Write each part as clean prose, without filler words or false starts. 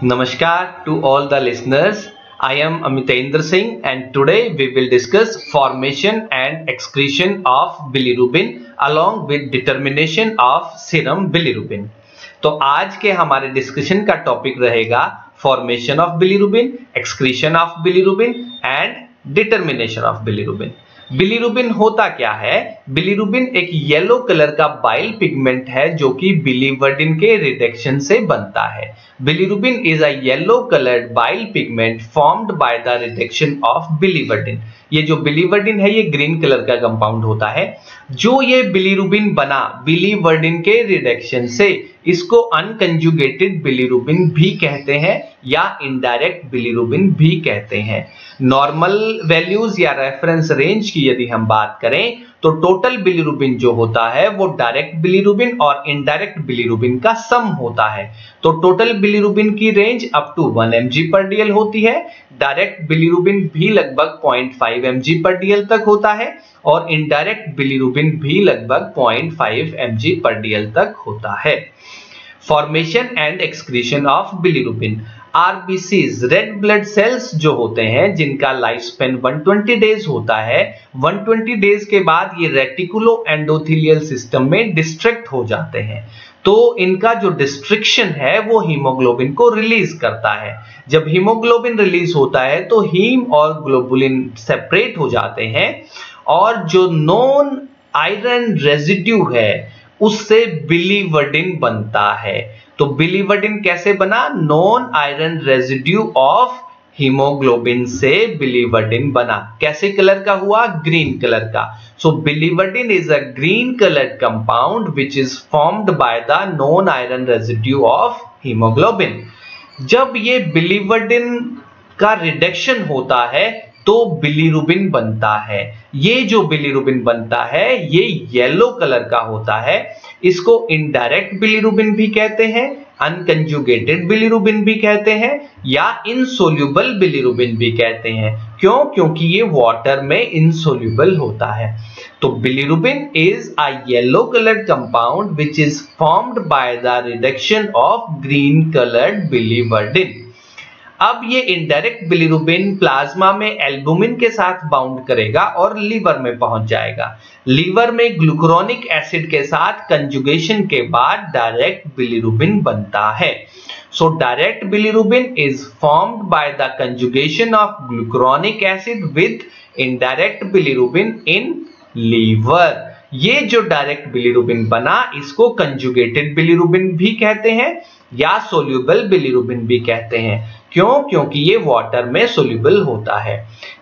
Namaskar to all the listeners. I am Amitendra Singh and today we will discuss formation and excretion of bilirubin along with determination of serum bilirubin. तो आज के हमारे discussion का topic रहेगा formation of bilirubin, excretion of bilirubin and determination of bilirubin. Bilirubin होता क्या है? Bilirubin एक येलो कलर का बाइल पिगमेंट है जो कि बिलीवर्डिन के रिडक्शन से बनता है। Bilirubin is a yellow coloured bile pigment formed by the reduction of biliverdin. ये जो बिलीवर्डिन है ये ग्रीन कलर का कंपाउंड होता है। जो ये बिलिरुबिन बना बिलीवर्डिन के रिडक्शन से, इसको अनकंजुगेटेड बिलिरुबिन भी कहते हैं या इनडायरेक्ट बिलिरुबिन भी कहते हैं। नॉर्मल वैल्यूज या रेफरेंस रेंज की यदि हम बात करें तो टोटल बिलिरुबिन जो होता है वो डायरेक्ट बिलिरुबिन और इनडायरेक्ट बिलिरुबिन का सम होता है। तो टोटल बिलिरुबिन की रेंज अप टू 1 mg/dl होती है। डायरेक्ट बिलिरुबिन भी लगभग 0.5 mg/dl तक होता है और इनडायरेक्ट बिलिरुबिन भी लगभग 0.5 mg/dl तक होता है। Formation and excretion of bilirubin. RBCs red blood cells जो होते हैं जिनका लाइफ स्पेन 120 डेज होता है, 120 डेज के बाद ये रेटिकुलो एंडोथेलियल सिस्टम में डिस्ट्रैक्ट हो जाते हैं। तो इनका जो डिस्ट्रिक्शन है वो हीमोग्लोबिन को रिलीज करता है। जब हीमोग्लोबिन रिलीज होता है तो हीम और ग्लोबुलिन सेपरेट हो जाते हैं और जो नॉन आयरन रेजिड्यू है उससे बिलीवर्डिन बनता है। तो बिलीवर्डिन कैसे बना? Non iron residue of haemoglobin से बिलीवर्डिन बना। कैसे कलर का हुआ? ग्रीन कलर का। So biliverdin is a green coloured compound which is formed by the non iron residue of haemoglobin. जब ये बिलीवर्डिन का रिडक्शन होता है तो बिलिरुबिन बनता है। ये जो बिलिरुबिन बनता है ये येलो कलर का होता है। इसको इनडायरेक्ट बिलिरुबिन भी कहते हैं, अनकंजुगेटेड बिलिरुबिन भी कहते हैं या इनसोल्यूबल बिलिरुबिन भी कहते हैं। क्यों? क्योंकि ये वाटर में इनसोल्यूबल होता है। तो bilirubin is a yellow coloured compound which is formed by the reduction of green coloured biliverdin. अब ये इनडायरेक्ट बिलिरुबिन प्लाज्मा में एल्बुमिन के साथ बाउंड करेगा और लीवर में पहुंच जाएगा। लीवर में ग्लूकुरोनिक एसिड के साथ कंजुगेशन के बाद डायरेक्ट बिलिरुबिन बनता है। So direct bilirubin is formed by the conjugation of glucuronic acid with indirect bilirubin in liver. ये जो डायरेक्ट बिलिरुबिन बना इसको कंजुगेटेड बिलिरुबिन भी कहते हैं या सोल्यूबल बिलिरुबिन भी कहते हैं। क्यों? क्योंकि ये वाटर में सोल्यूबल होता है।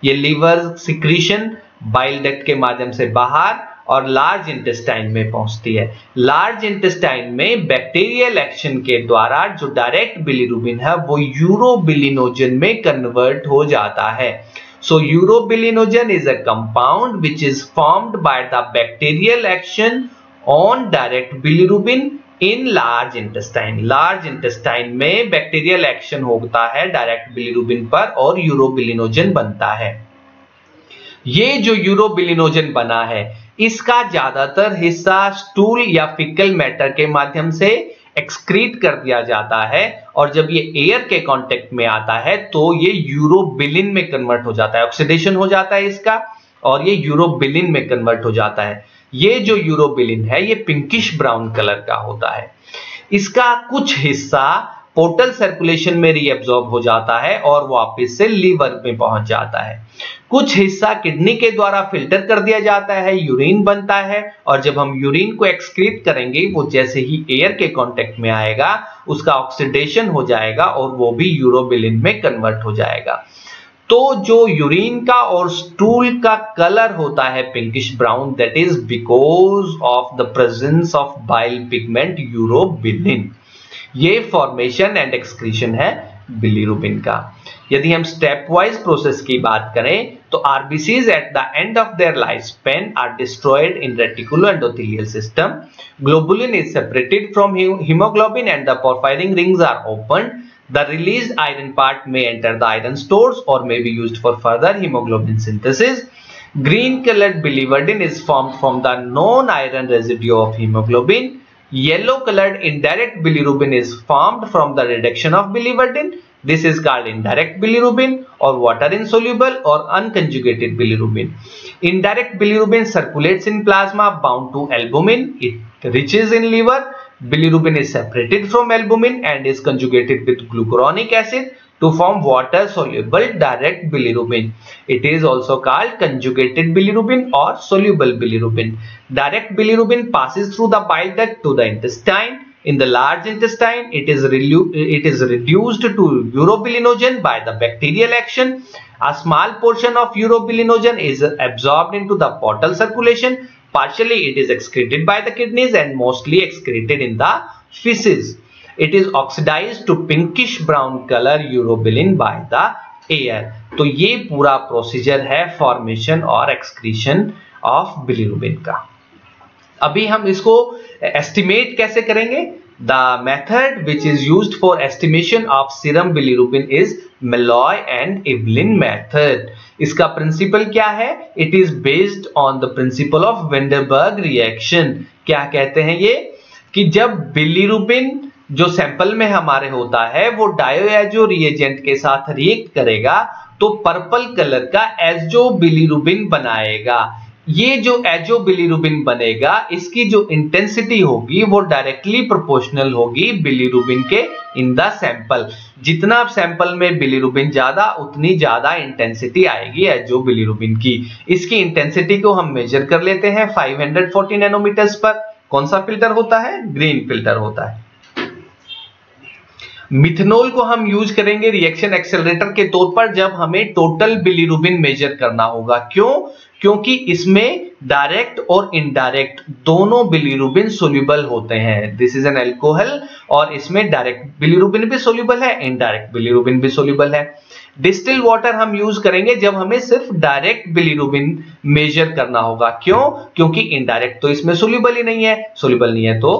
ये लीवर सिक्रीशन बाइल डक्ट के माध्यम से बाहर और लार्ज इंटेस्टाइन में पहुंचती है। लार्ज इंटेस्टाइन में बैक्टीरियल एक्शन के द्वारा जो डायरेक्ट बिलिरुबिन है वो यूरोबिलिनोजन में कन्वर्ट हो जाता है। So urobilinogen is a compound which is formed by the bacterial action on direct bilirubin in large intestine. Large intestine में बैक्टीरियल एक्शन होता है डायरेक्ट बिलिरुबिन पर और यूरोबिलिनोजन बनता है। ये जो यूरोबिलिनोजन बना है इसका ज्यादातर हिस्सा स्टूल या फीकल मैटर के माध्यम से एक्सक्रीट कर दिया जाता है और जब ये एयर के कांटेक्ट में आता है तो ये यूरोबिलिन में कन्वर्ट हो जाता है। ऑक्सीडेशन हो जाता है इसका और ये यूरोबिलिन में कन्वर्ट हो जाता है। ये जो यूरोबिलिन है ये पिंकिश ब्राउन कलर का होता है। इसका कुछ हिस्सा पोर्टल सर्कुलेशन में रीअब्सॉर्ब हो जाता है और वापस से लीवर में पहुंच जाता है। कुछ हिस्सा किडनी के द्वारा फिल्टर कर दिया जाता है, यूरिन बनता है और जब हम यूरिन को एक्सक्रीट करेंगे वो जैसे ही एयर के कांटेक्ट में आएगा उसका ऑक्सीडेशन हो जाएगा और वो भी यूरोबिलिन में कन्वर्ट हो जाएगा। तो जो यूरिन का और स्टूल का कलर होता है pinkish brown, that is because of the presence of bile pigment urobilin. ये फॉर्मेशन एंड एक्सक्रीशन है बिलिरुबिन का। यदि हम स्टेप वाइज प्रोसेस की बात करें तो RBCs at the end of their life span are destroyed in reticulo endothelial system. Globulin is separated from hemoglobin and the porphyrin rings are opened. The released iron part may enter the iron stores or may be used for further hemoglobin synthesis. Green colored biliverdin is formed from the non-iron residue of hemoglobin. Yellow colored indirect bilirubin is formed from the reduction of biliverdin. This is called indirect bilirubin or water insoluble or unconjugated bilirubin. Indirect bilirubin circulates in plasma bound to albumin. It reaches in liver. Bilirubin is separated from albumin and is conjugated with glucuronic acid to form water soluble direct bilirubin. It is also called conjugated bilirubin or soluble bilirubin. Direct bilirubin passes through the bile duct to the intestine. In the large intestine, it is reduced to urobilinogen by the bacterial action. A small portion of urobilinogen is absorbed into the portal circulation. Partially it is excreted by the kidneys and mostly excreted in the feces. It is oxidized to pinkish brown color urobilin by the air. तो ये पूरा procedure है formation और excretion of bilirubin का। अभी हम इसको estimate कैसे करेंगे? The method which is used for estimation of serum bilirubin is Malloy and Evelyn method. इसका प्रिंसिपल क्या है? It is based on the principle of Vandenberg reaction. क्या कहते हैं ये? कि जब बिलिरुबिन जो सैंपल में हमारे होता है वो डायोएजो रिएजेंट के साथ रिएक्ट करेगा तो पर्पल कलर का एजो बिलिरुबिन बनाएगा। ये जो एजो बिलिरुबिन बनेगा इसकी जो इंटेंसिटी होगी वो डायरेक्टली प्रोपोर्शनल होगी बिलिरुबिन के इन द सैंपल। जितना सैंपल में बिलिरुबिन ज्यादा उतनी ज्यादा इंटेंसिटी आएगी एजो बिलिरुबिन की। इसकी इंटेंसिटी को हम मेजर कर लेते हैं 540 नैनोमीटर्स पर। कौन सा फिल्टर होता है? ग्रीन फिल्टर होता है। मिथनॉल को हम यूज करेंगे रिएक्शन एक्सेलरेटर के तौर पर जब हमें टोटल बिलिरुबिन मेजर करना होगा। क्यों? क्योंकि इसमें डायरेक्ट और इनडायरेक्ट दोनों बिलिरुबिन सोल्यूबल होते हैं। दिस इज एन अल्कोहल और इसमें डायरेक्ट बिलिरुबिन भी सोल्यूबल है, इनडायरेक्ट बिलिरुबिन भी सोल्यूबल है। डिस्टिल वाटर हम यूज करेंगे जब हमें सिर्फ डायरेक्ट बिलिरुबिन मेजर करना होगा। क्यों? क्योंकि इनडायरेक्ट तो इसमें सोल्यूबल ही नहीं है, सोल्यूबल नहीं है तो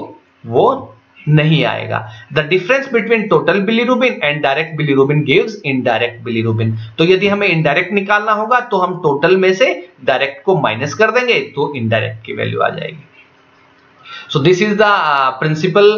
वो नहीं आएगा। The difference between total bilirubin and direct bilirubin gives indirect bilirubin. तो यदि हमें इनडायरेक्ट निकालना होगा तो हम टोटल में से डायरेक्ट को माइनस कर देंगे तो इनडायरेक्ट की वैल्यू आ जाएगी। So this is the principle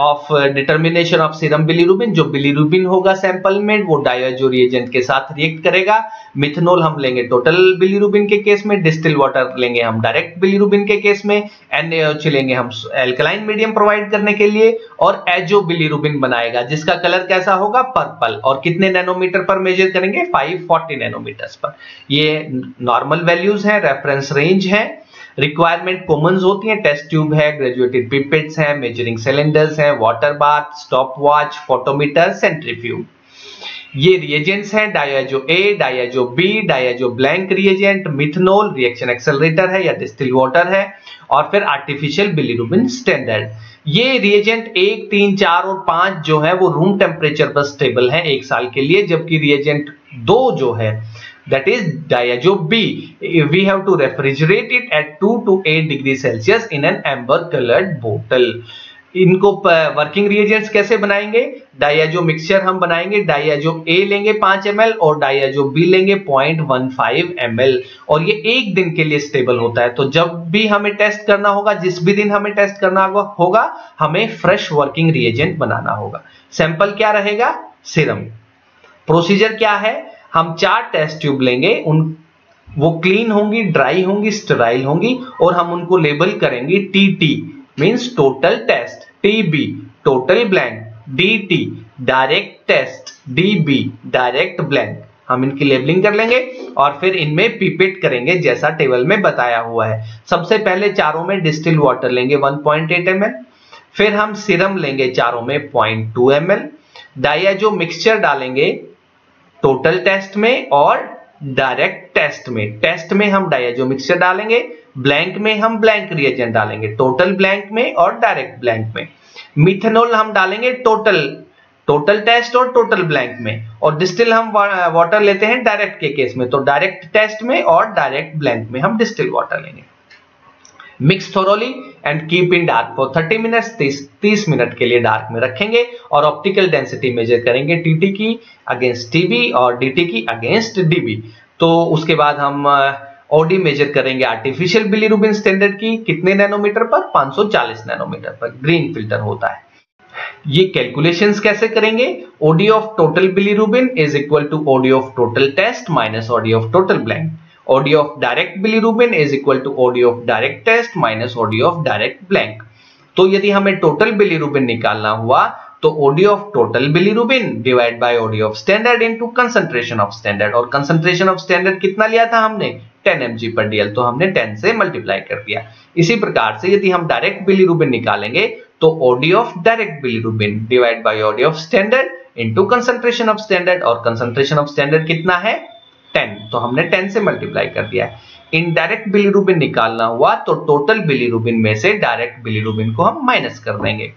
of determination of serum bilirubin। जो बिलिरुबिन होगा सैंपल में वो डायोएजो रिएजेंट के साथ रिएक्ट करेगा। मिथनॉल हम लेंगे टोटल बिलिरुबिन के केस में, डिस्टिल वाटर लेंगे हम डायरेक्ट बिलिरुबिन के केस में, NaOH लेंगे हम एल्कलाइन मीडियम प्रोवाइड करने के लिए और एजो बिलिरुबिन बनाएगा जिसका कलर कैसा होगा? पर्पल। और कितने नैनोमीटर पर मेजर करेंगे? 540 नैनोमीटर्स पर। ये नॉर्मल वैल्यूज हैं, रेफरेंस रेंज है। रिक्वायरमेंट कॉमन्स होती हैं, टेस्ट ट्यूब है, ग्रेजुएटेड पिपेट्स हैं, मेजरिंग सिलेंडर्स हैं, water bath, stop watch, photometer, centrifuge. ये रिएजेंट्स हैं diazo A, diazo B, diazo blank reagent, methanol reaction accelerator है या डिस्टिल वाटर है और फिर आर्टिफिशियल बिलिरुबिन स्टैंडर्ड। ये रिएजेंट 1, 3, 4 और 5 जो है वो रूम टेम्परेचर पर स्टेबल है 1 साल के लिए, जबकि रिएजेंट 2 जो है that is diazo B, we have to refrigerate it at 2 to 8 degrees Celsius in an amber colored bottle। इनको वर्किंग रिएजेंट्स कैसे बनाएंगे? डायाजो मिक्सचर हम बनाएंगे, डायाजो A लेंगे 5 ml और डायाजो B लेंगे 0.15 ml और ये 1 दिन के लिए स्टेबल होता है। तो जब भी हमें टेस्ट करना होगा, जिस भी दिन हमें टेस्ट करना होगा हमें फ्रेश वर्किंग रिएजेंट बनाना होगा। सैंपल क्या रहेगा? सीरम। प्रोसीजर क्या है? हम 4 टेस्ट ट्यूब लेंगे, वो क्लीन होंगी, ड्राई होंगी, स्टेराइल होंगी और हम उनको लेबल करेंगे TT means total test, TB total blank, DT direct test, DB direct blank. हम इनकी लेबलिंग कर लेंगे और फिर इनमें पिपेट करेंगे जैसा टेबल में बताया हुआ है। सबसे पहले चारों में डिस्टिल वाटर लेंगे 1.8 ml, फिर हम सीरम लेंगे चारों में 0.2 ml, डायाजो मिक्सचर डालेंगे टोटल टेस्ट में और डायरेक्ट टेस्ट में। टेस्ट में हम डायाजो मिक्सचर डालेंगे, ब्लैंक में हम ब्लैंक रिएजेंट डालेंगे, टोटल ब्लैंक में और डायरेक्ट ब्लैंक में। मिथनॉल हम डालेंगे टोटल टेस्ट और टोटल ब्लैंक में और डिस्टिल हम वाटर लेते हैं डायरेक्ट के केस में, तो डायरेक्ट टेस्ट में और डायरेक्ट ब्लैंक में हम डिस्टिल वाटर लेंगे। Mix thoroughly and keep in dark for 30 minutes. 30 minute के लिए डार्क में रखेंगे और ऑप्टिकल डेंसिटी मेजर करेंगे TT की अगेंस्ट TB और DT की अगेंस्ट DB। तो उसके बाद हम ओडी मेजर करेंगे आर्टिफिशियल बिलीरुबिन स्टैंडर्ड की कितने नैनोमीटर पर, 540 नैनोमीटर पर ग्रीन फिल्टर होता है। ये कैलकुलेशंस कैसे करेंगे, OD of total bilirubin is equal to OD of total test minus OD of total blank. OD of direct bilirubin is equal to OD of direct test minus OD of direct blank. तो यदि हमें total bilirubin निकालना हुआ तो OD of total bilirubin divide by OD of standard into concentration of standard, और concentration of standard कितना लिया था हमने, 10 mg पर dl, तो हमने 10 से मल्टीप्लाई कर दिया। इसी प्रकार से यदि हम डायरेक्ट बिलीरुबिन निकालेंगे तो OD of direct bilirubin divide by OD of standard into concentration of standard, और कंसंट्रेशन ऑफ स्टैंडर्ड कितना है 10, तो हमने 10 से मल्टीप्लाई कर दिया। इनडायरेक्ट बिलीरुबिन निकालना हुआ तो टोटल बिलीरुबिन में से डायरेक्ट बिलीरुबिन को हम माइनस कर देंगे।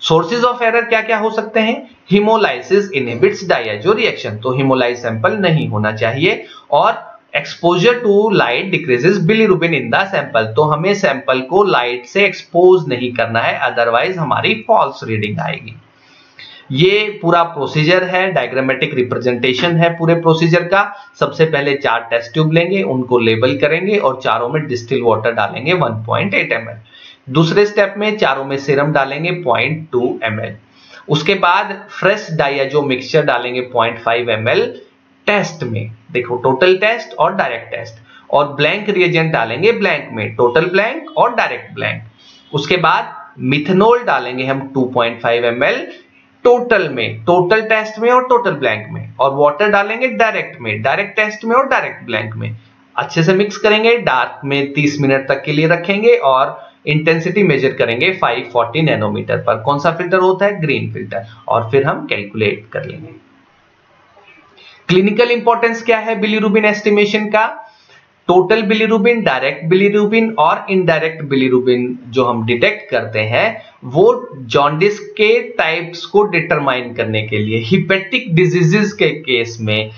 सोर्सेज ऑफ एरर क्या क्या हो सकते हैं, हीमोलाइसिस इनहिबिट्स डायजो रिएक्शन, तो हीमोलाइज सैंपल नहीं होना चाहिए, और exposure to light decreases bilirubin in the sample, तो हमें सैंपल को लाइट से एक्सपोज नहीं करना है, अदरवाइज हमारी फॉल्स रीडिंग आएगी। ये पूरा प्रोसीजर है, डायग्रामेटिक रिप्रेजेंटेशन है पूरे प्रोसीजर का। सबसे पहले 4 टेस्ट ट्यूब लेंगे, उनको लेबल करेंगे और चारों में डिस्टिल वाटर डालेंगे 1.8 ml। दूसरे स्टेप में चारों में सीरम डालेंगे 0.2 ml। उसके बाद फ्रेश डाइयाजो मिक्सचर डालेंगे 0.5 ml टेस्ट में, देखो टोटल टेस्ट और डायरेक्ट टेस्ट, और ब्लैंक रिएजेंट डालेंगे ब्लैंक में, टोटल ब्लैंक और डायरेक्ट ब्लैंक। उसके बाद मिथेनॉल डालेंगे हम 2.5 ml टोटल में, टोटल टेस्ट में और टोटल ब्लैंक में, और वाटर डालेंगे डायरेक्ट में, डायरेक्ट टेस्ट में और डायरेक्ट ब्लैंक में। अच्छे से मिक्स करेंगे, डार्क में 30 मिनट तक के लिए रखेंगे और इंटेंसिटी मेजर करेंगे 540 नैनोमीटर पर। कौन सा फिल्टर होता है, ग्रीन फिल्टर, और फिर हम कैलकुलेट कर लेंगे। क्लिनिकल इंपॉर्टेंस क्या है बिलीरुबिन एस्टिमेशन का, टोटल बिलीरुबिन, डायरेक्ट बिलीरुबिन और इनडायरेक्ट बिलीरुबिन जो हम डिटेक्ट करते हैं वो जॉन्डिस के टाइप्स को डिटरमाइन करने के लिए हिपेटिक डिजीजेस के केस में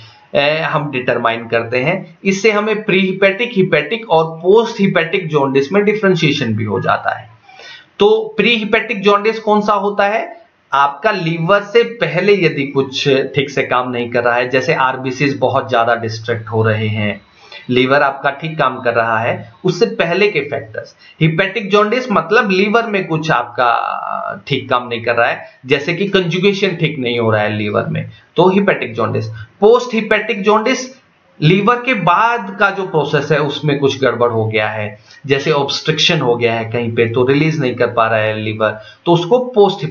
हम डिटरमाइन करते हैं। इससे हमें प्री हिपेटिक, हिपेटिक और पोस्ट हिपेटिक जॉन्डिस में डिफरेंशिएशन भी हो जाता है। तो प्री हिपेटिक जॉन्डिस कौन सा होता है, आपका लीवर से पहले यदि कुछ ठीक से काम नहीं कर रहा है, जैसे आरबीसीज बहुत ज्यादा डिस्ट्रैक्ट हो रहे हैं, लीवर आपका ठीक काम कर रहा है, उससे पहले के फैक्टर्स। हिपेटिक जॉन्डिस मतलब लीवर में कुछ आपका ठीक काम नहीं कर रहा है, जैसे कि कंजुगेशन ठीक नहीं हो रहा है लीवर में, तो hepatic jaundice. Post hepatic jaundice liver के बाद का जो प्रोसेस है उसमें कुछ गड़बड़ हो गया है, जैसे ऑब्स्ट्रक्शन हो गया है कहीं पे, तो रिलीज नहीं कर पा रहा है लीवर, तो उसको पोस्ट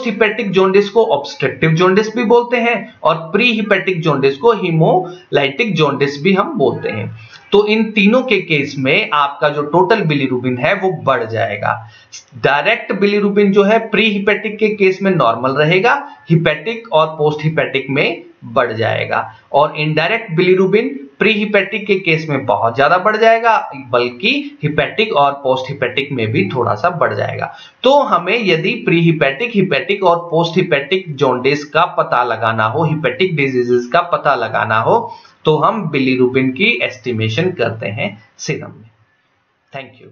हिपेटिक जॉन्डिस को ऑब्स्ट्रक्टिव जॉन्डिस भी बोलते हैं, और प्री हिपेटिक जॉन्डिस को हीमोलाइटिक जॉन्डिस भी हम बोलते हैं। तो इन तीनों के केस में आपका जो टोटल बिलीरुबिन है वो बढ़ जाएगा। डायरेक्ट बिलीरुबिन जो है प्री हिपेटिक के केस में नॉर्मल रहेगा, हिपेटिक और पोस्ट हिपेटिक में बढ़ जाएगा, और इनडायरेक्ट बिलीरुबिन प्री हिपेटिक के केस में बहुत ज्यादा बढ़ जाएगा, बल्कि हिपेटिक और पोस्ट हिपेटिक में भी थोड़ा सा बढ़ जाएगा। तो हमें यदि प्री हिपेटिक, हिपेटिक और पोस्ट हिपेटिक जॉन्डिस का पता लगाना हो, हिपेटिक डिजीजेस का पता लगाना हो, तो हम बिलीरुबिन की एस्टिमेशन करते हैं सीरम में। Thank you.